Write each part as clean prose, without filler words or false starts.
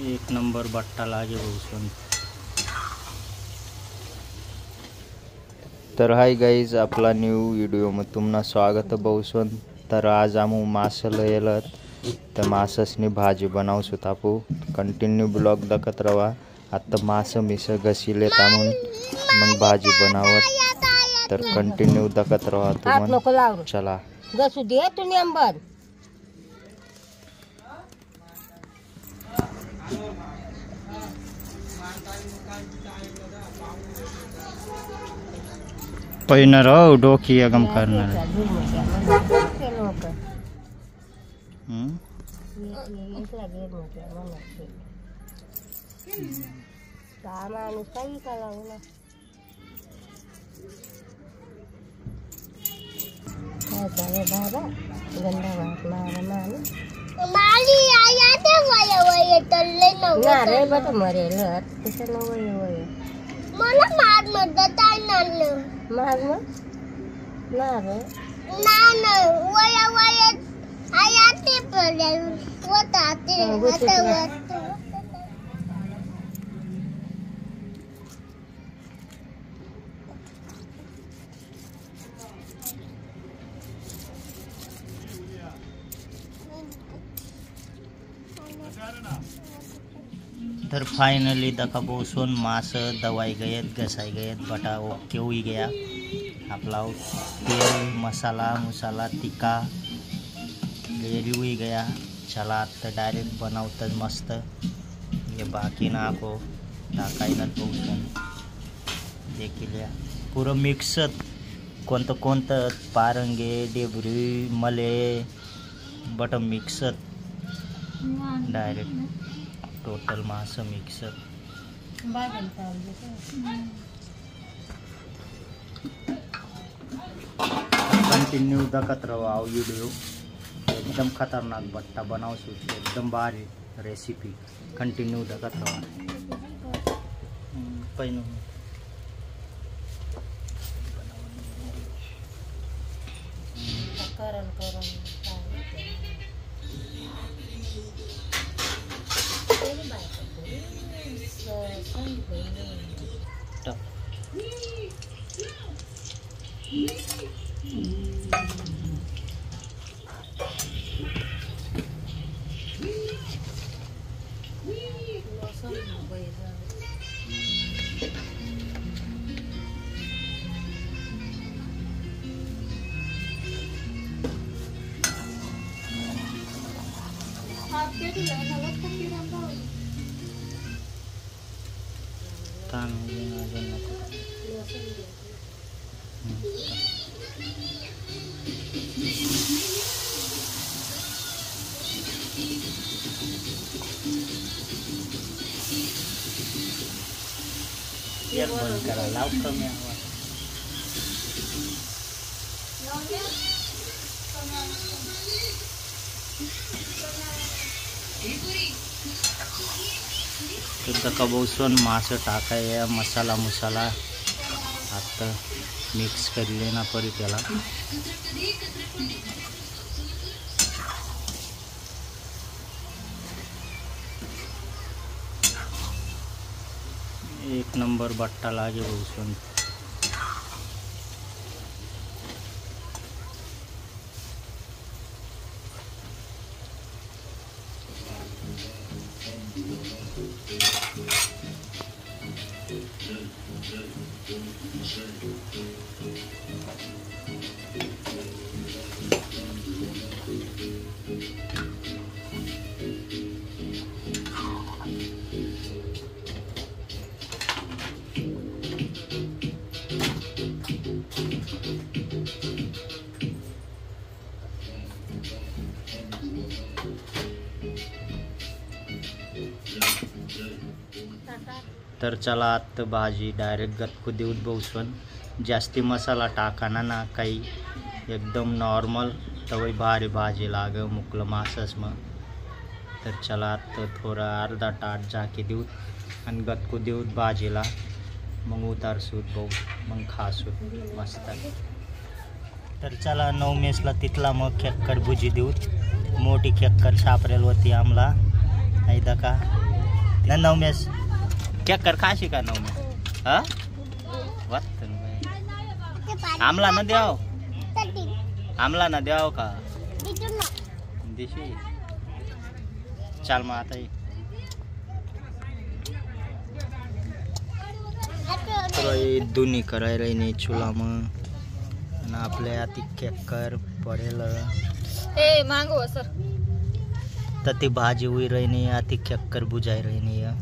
एक नंबर बट्टा लागे भाऊसन। तर हाय गाईज, आपला न्यू व्हिडिओमध्ये तुम्हाला स्वागत भाऊसन। तर आज आम्ही मास लयलत तर माससनी भाजी बनावसू तापू। कंटिन्यू ब्लॉग दाखत रहा। आता मास मिस घसीलेत आम्ही मग भाजी बनावत, तर कंटिन्यू दाखत रहा तुम्ही। चला घसू दे तू नेंबर। पहिनं राव डोकी गम करणार। मला मार म्हणतात मार मग नाही वया वया आयाते पडले होताते आता तर फाइनली दखा बोसन मास दवाई गए घसाई गए बटा ओके हुई गया। आपला तेल मसाला मुसाला तिखा रेडी हुई गया। चला आता डायरेक्ट बनवतात मस्त। ये बाकी ना को टाकायला बोसन देखील पूरा मिक्स कोणतं पारंगे डेबरी मले but mix direct total mass mix. Continue दाखत रहा व्हिडिओ। एकदम खतरनाक बट्टा बनावसू, एकदम भारी रेसिपी। कंटिन्यू दाखत रहा। पहिनं एक बंद करा लाव कमी आवाज। तर बोसन मास टाकाय मसाला मुसाला आता मिक्स कर लेना परी त्याला। एक नंबर बट्टा लागे बोसन। तर चला आता भाजी डायरेक्ट गतकू देऊत बोसन। जास्ती मसाला टाकाना ना काही, एकदम नॉर्मल तवई भारी भाजी लाग मुकलं मासस मग। तर चला आता थोडा अर्धा ताट जाके देऊत आणि गतकू देऊत भाजीला, मग उतारसूत भाऊ मग खासूत मस्त। तर चला 9 मेसला तिथला मग खेक्कर भुजी देऊत। मोठी खेक्कर सापरेल होती आम्हाला ऐदा का ना नवम्यास क्या कर खाशी का नवम्या हा वाटतं आमला ना द्याव आमला ना द्याव का दिशी चाल मग आता दोन्ही करायला नाही चुला मग आपल्या आती केकर पडेल ए मांगो सर तर ती भाजी हुई रही नहीं आती केकर बुझाई रही नहीं है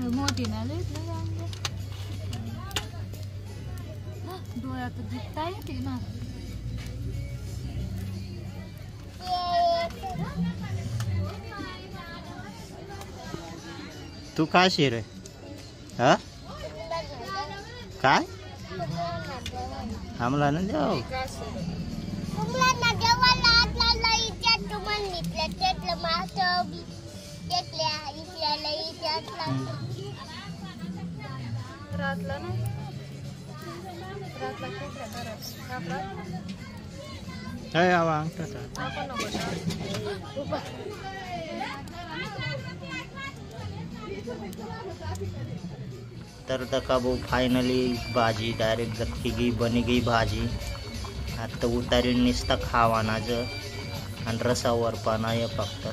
मोठी ना डोळ्यात दिसता येते ना तू काय शिर हा काय आम्हाला ना द्याव रातला ना तर तका भाऊ फायनली भाजी डायरेक्ट गत्ती गई बनी गई भाजी आता उतारी निसता खावानाच आणि रसावर पाना ये फक्त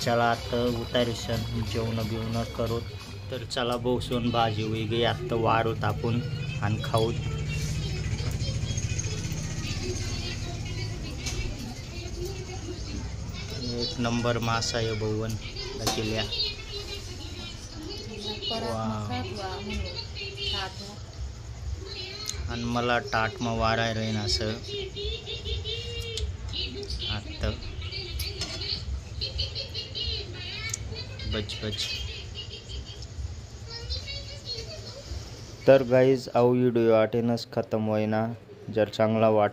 चला आता उतारीशन जेवण बिवणं करू तर चला बसून भाजी होई गई आता वारू टाकून आणि खाऊ एक नंबर मासा आहे बवन केल्या आणि मला टाट मग वाराय राहीन असं आता बच तर गाईज आव व्हिडिओ आटेनच खतम होईना जर चांगला वाट